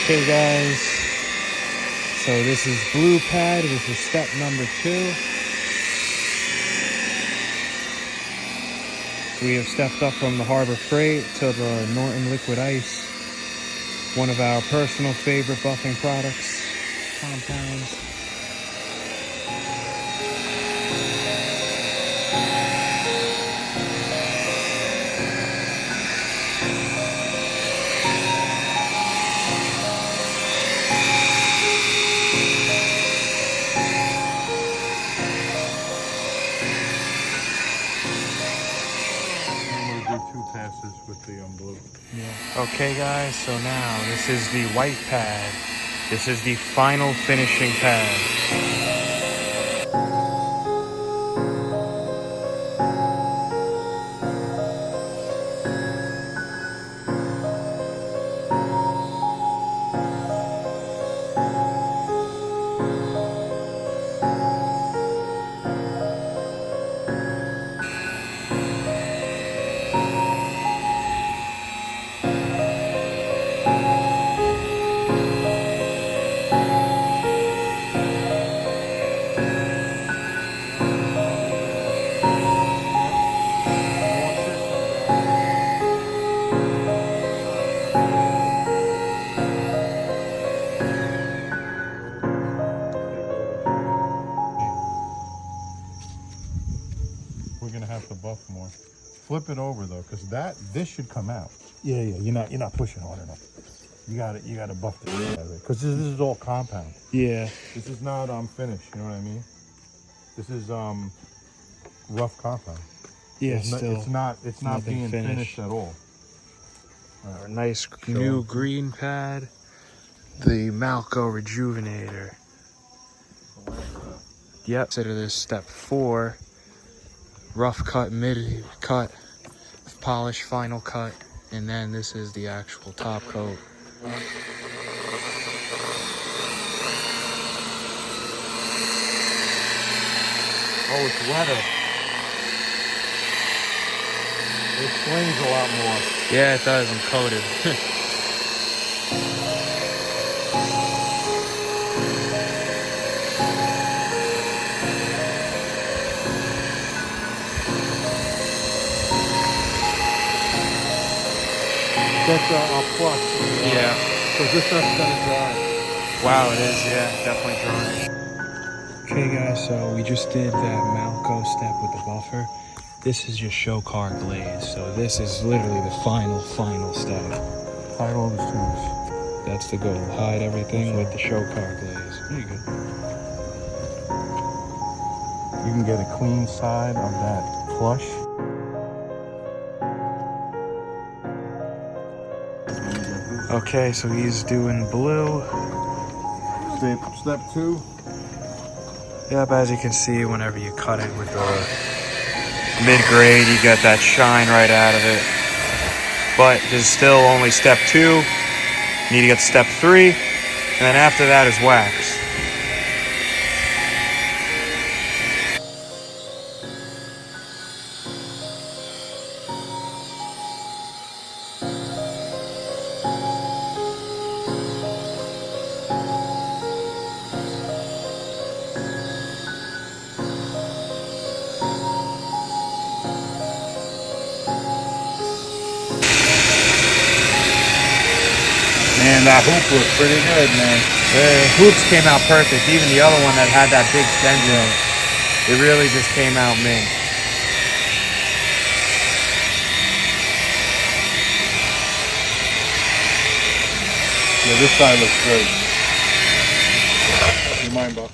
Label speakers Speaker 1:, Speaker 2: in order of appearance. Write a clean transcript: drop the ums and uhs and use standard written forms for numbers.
Speaker 1: Okay guys, so this is blue pad. This is step number 2. We have stepped up from the Harbor Freight to the Norton Liquid Ice, one of our personal favorite buffing products, compounds.
Speaker 2: Passes with the blue.
Speaker 1: Yeah. Okay guys, so now this is the white pad. This is the final finishing pad.
Speaker 2: We're gonna have to buff more. Flip it over though, because this should come out.
Speaker 3: Yeah, you're not pushing hard enough.
Speaker 2: You gotta buff the rear of it, because this is all compound.
Speaker 1: Yeah.
Speaker 2: This is not finished. You know what I mean? This is rough compound.
Speaker 1: Yeah,
Speaker 2: it's not being finished at all.
Speaker 1: Our nice new green pad, the Malco Rejuvenator. Yep. Consider this step 4. Rough cut, mid cut, polish, final cut, and then this is the actual top coat.
Speaker 2: Oh, it's wetter. It swings a lot more.
Speaker 1: Yeah, it does. I'm coated.
Speaker 2: That's a plus.
Speaker 1: Yeah.
Speaker 2: Because this stuff's gonna dry.
Speaker 1: Wow, it is. Yeah, definitely drying. Okay, guys. So we just did that Malco step with the buffer. This is just show car glaze. So this is literally the final step.
Speaker 2: Hide all the tubes.
Speaker 1: That's the goal. Hide everything with the show car glaze.
Speaker 2: There you go. You can get a clean side of that flush.
Speaker 1: Okay, so he's doing blue.
Speaker 2: Step 2.
Speaker 1: Yep, as you can see, whenever you cut it with the mid-grade, you get that shine right out of it. But there's still only step 2. You need to get step 3, and then after that is wax.
Speaker 2: Man, that hoop looks pretty good, man.
Speaker 1: The hoops came out perfect. Even the other one that had that big dent in it, it really just came out mint.
Speaker 2: Yeah, this side looks good. You mind, Buck?